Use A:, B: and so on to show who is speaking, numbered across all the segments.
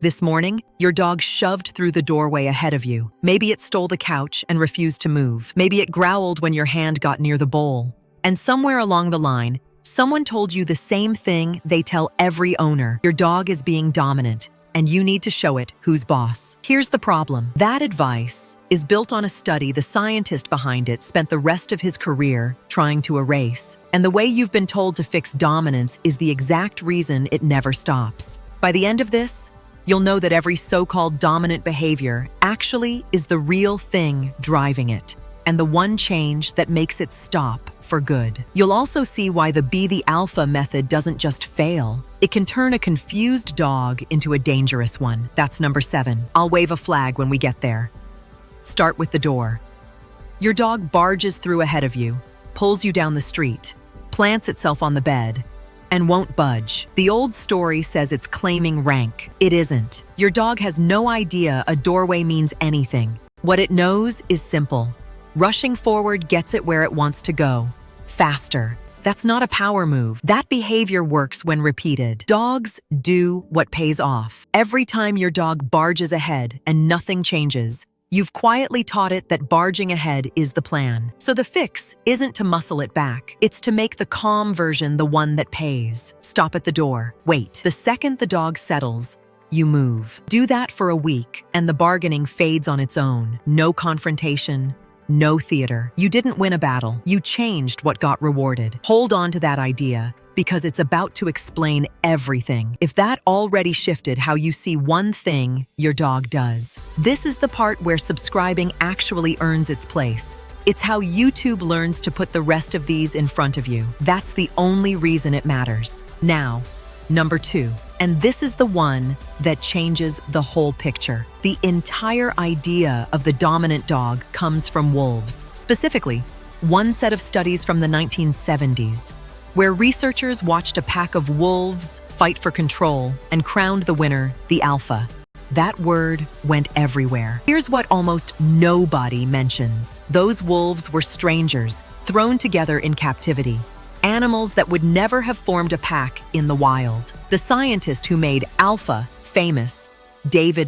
A: This morning, your dog shoved through the doorway ahead of you. Maybe it stole the couch and refused to move. Maybe it growled when your hand got near the bowl. And somewhere along the line, someone told you the same thing they tell every owner. Your dog is being dominant, and you need to show it who's boss. Here's the problem. That advice is built on a study the scientist behind it spent the rest of his career trying to erase. And the way you've been told to fix dominance is the exact reason it never stops. By the end of this, you'll know that every so-called dominant behavior actually is the real thing driving it, and the one change that makes it stop for good. You'll also see why the Be the Alpha method doesn't just fail. It can turn a confused dog into a dangerous one. That's number 7. I'll wave a flag when we get there. Start with the door. Your dog barges through ahead of you, pulls you down the street, plants itself on the bed, and won't budge. The old story says it's claiming rank. It isn't. Your dog has no idea a doorway means anything. What it knows is simple. Rushing forward gets it where it wants to go. Faster. That's not a power move. That behavior works when repeated. Dogs do what pays off. Every time your dog barges ahead and nothing changes, you've quietly taught it that barging ahead is the plan. So the fix isn't to muscle it back. It's to make the calm version the one that pays. Stop at the door. Wait. The second the dog settles, you move. Do that for a week, and the bargaining fades on its own. No confrontation. No theater. You didn't win a battle. You changed what got rewarded. Hold on to that idea, because it's about to explain everything. If that already shifted how you see one thing your dog does. This is the part where subscribing actually earns its place. It's how YouTube learns to put the rest of these in front of you. That's the only reason it matters. Now, number 2. And this is the one that changes the whole picture. The entire idea of the dominant dog comes from wolves. Specifically, one set of studies from the 1970s, where researchers watched a pack of wolves fight for control and crowned the winner the alpha. That word went everywhere. Here's what almost nobody mentions. Those wolves were strangers, thrown together in captivity. Animals that would never have formed a pack in the wild. The scientist who made alpha famous,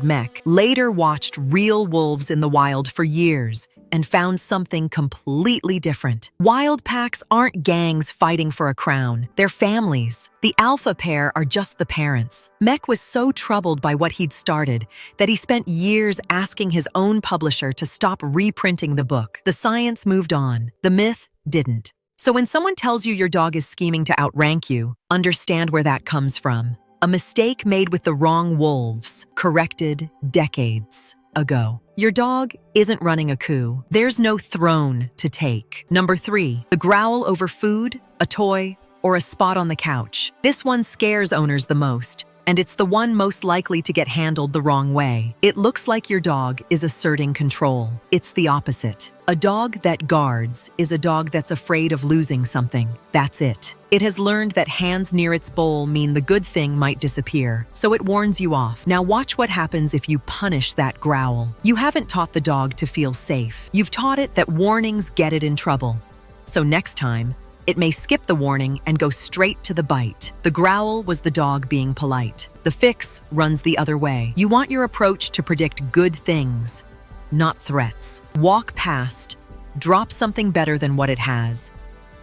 A: Mech, later watched real wolves in the wild for years and found something completely different. Wild packs aren't gangs fighting for a crown, they're families. The alpha pair are just the parents. Mech was so troubled by what he'd started that he spent years asking his own publisher to stop reprinting the book. The science moved on, the myth didn't. So when someone tells you your dog is scheming to outrank you, understand where that comes from. A mistake made with the wrong wolves, corrected decades ago. Your dog isn't running a coup. There's no throne to take. Number 3, the growl over food, a toy, or a spot on the couch. This one scares owners the most, and it's the one most likely to get handled the wrong way. It looks like your dog is asserting control. It's the opposite. A dog that guards is a dog that's afraid of losing something. That's it. It has learned that hands near its bowl mean the good thing might disappear, so it warns you off. Now watch what happens if you punish that growl. You haven't taught the dog to feel safe. You've taught it that warnings get it in trouble. So next time, it may skip the warning and go straight to the bite. The growl was the dog being polite. The fix runs the other way. You want your approach to predict good things, not threats. Walk past, drop something better than what it has,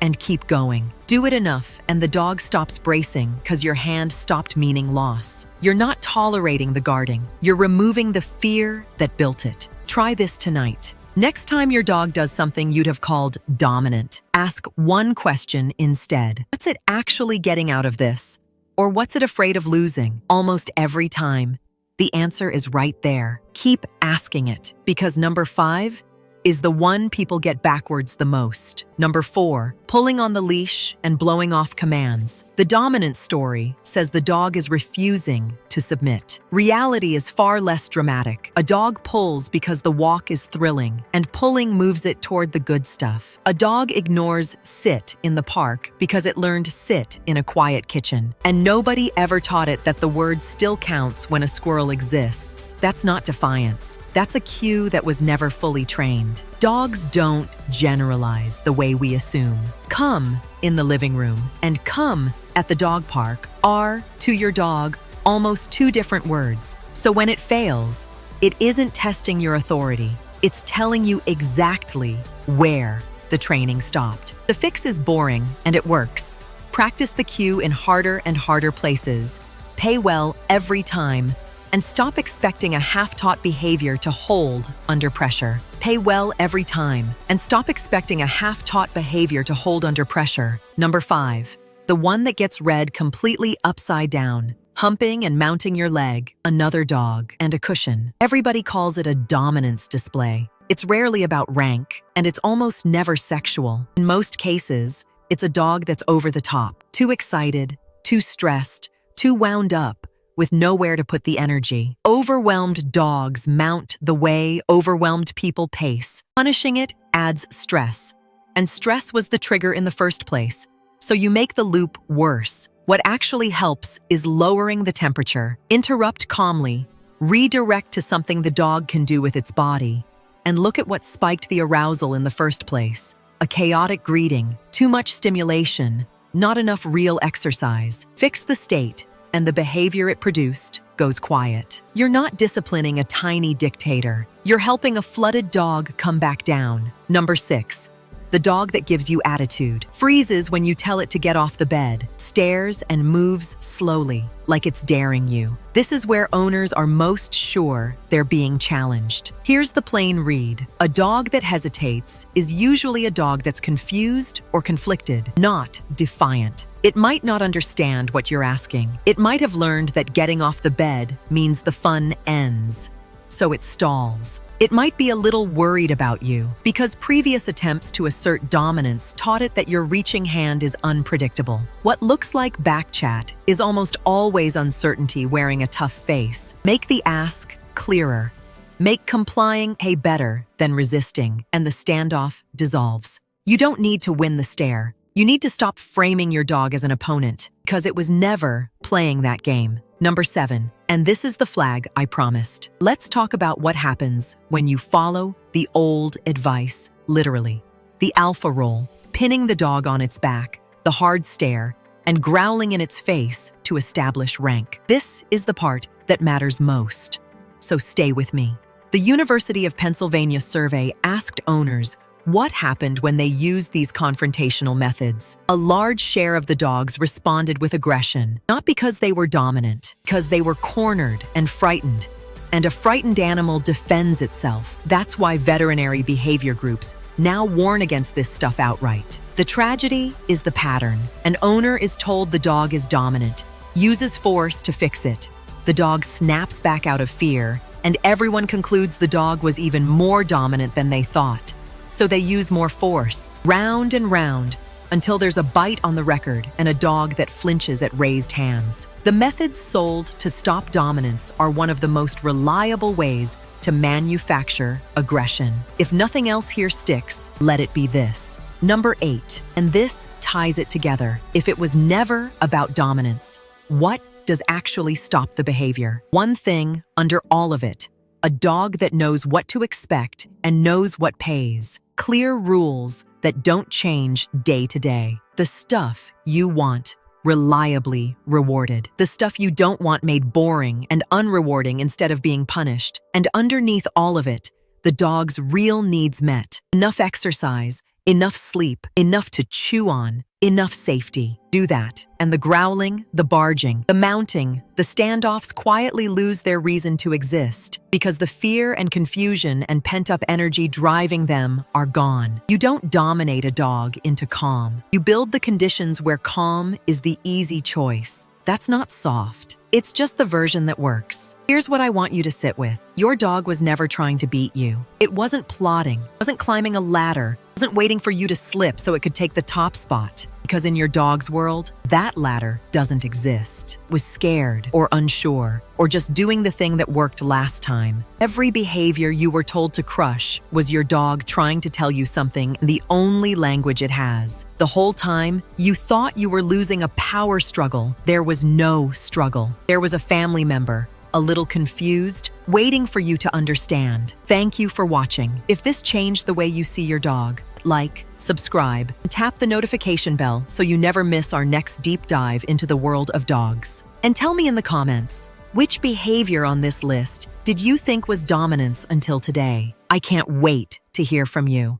A: and keep going. Do it enough and the dog stops bracing because your hand stopped meaning loss. You're not tolerating the guarding. You're removing the fear that built it. Try this tonight. Next time your dog does something you'd have called dominant, ask one question instead. What's it actually getting out of this? Or what's it afraid of losing? Almost every time, the answer is right there. Keep asking it, because number 5 is the one people get backwards the most. Number 4, pulling on the leash and blowing off commands. The dominant story says the dog is refusing to submit. Reality is far less dramatic. A dog pulls because the walk is thrilling, and pulling moves it toward the good stuff. A dog ignores sit in the park because it learned sit in a quiet kitchen. And nobody ever taught it that the word still counts when a squirrel exists. That's not defiance. That's a cue that was never fully trained. Dogs don't generalize the way we assume. Come in the living room and come at the dog park are, to your dog, almost 2 different words. So when it fails, it isn't testing your authority. It's telling you exactly where the training stopped. The fix is boring and it works. Practice the cue in harder and harder places. Pay well every time. And stop expecting a half-taught behavior to hold under pressure. Pay well every time. And stop expecting a half-taught behavior to hold under pressure. Number 5, the one that gets read completely upside down. Humping and mounting your leg, another dog, and a cushion. Everybody calls it a dominance display. It's rarely about rank, and it's almost never sexual. In most cases, it's a dog that's over the top, too excited, too stressed, too wound up, with nowhere to put the energy. Overwhelmed dogs mount the way overwhelmed people pace. Punishing it adds stress. And stress was the trigger in the first place. So you make the loop worse. What actually helps is lowering the temperature. Interrupt calmly. Redirect to something the dog can do with its body. And look at what spiked the arousal in the first place. A chaotic greeting, too much stimulation, not enough real exercise. Fix the state, and the behavior it produced goes quiet. You're not disciplining a tiny dictator. You're helping a flooded dog come back down. Number 6, the dog that gives you attitude. Freezes when you tell it to get off the bed. Stares and moves slowly, like it's daring you. This is where owners are most sure they're being challenged. Here's the plain read. A dog that hesitates is usually a dog that's confused or conflicted, not defiant. It might not understand what you're asking. It might have learned that getting off the bed means the fun ends, so it stalls. It might be a little worried about you because previous attempts to assert dominance taught it that your reaching hand is unpredictable. What looks like backchat is almost always uncertainty wearing a tough face. Make the ask clearer. Make complying pay better than resisting, and the standoff dissolves. You don't need to win the stare. You need to stop framing your dog as an opponent because it was never playing that game. Number 7, and this is the flag I promised. Let's talk about what happens when you follow the old advice literally. The alpha roll, pinning the dog on its back, the hard stare, and growling in its face to establish rank. This is the part that matters most. So stay with me. The University of Pennsylvania survey asked owners what happened when they used these confrontational methods. A large share of the dogs responded with aggression, not because they were dominant, because they were cornered and frightened. And a frightened animal defends itself. That's why veterinary behavior groups now warn against this stuff outright. The tragedy is the pattern. An owner is told the dog is dominant, uses force to fix it. The dog snaps back out of fear, and everyone concludes the dog was even more dominant than they thought. So they use more force, round and round, until there's a bite on the record and a dog that flinches at raised hands. The methods sold to stop dominance are one of the most reliable ways to manufacture aggression. If nothing else here sticks, let it be this. Number 8, and this ties it together. If it was never about dominance, what does actually stop the behavior? One thing under all of it: a dog that knows what to expect and knows what pays. Clear rules that don't change day to day. The stuff you want reliably rewarded. The stuff you don't want made boring and unrewarding instead of being punished. And underneath all of it, the dog's real needs met. Enough exercise, enough sleep, enough to chew on, enough safety. Do that. And the growling, the barging, the mounting, the standoffs quietly lose their reason to exist because the fear and confusion and pent-up energy driving them are gone. You don't dominate a dog into calm. You build the conditions where calm is the easy choice. That's not soft. It's just the version that works. Here's what I want you to sit with. Your dog was never trying to beat you. It wasn't plotting, wasn't climbing a ladder, wasn't waiting for you to slip so it could take the top spot. Because in your dog's world, that ladder doesn't exist. Was scared or unsure or just doing the thing that worked last time. Every behavior you were told to crush was your dog trying to tell you something in the only language it has. The whole time, you thought you were losing a power struggle. There was no struggle. There was a family member, a little confused, waiting for you to understand. Thank you for watching. If this changed the way you see your dog, like, subscribe, and tap the notification bell so you never miss our next deep dive into the world of dogs. And tell me in the comments, Which behavior on this list did you think was dominance until today? I can't wait to hear from you.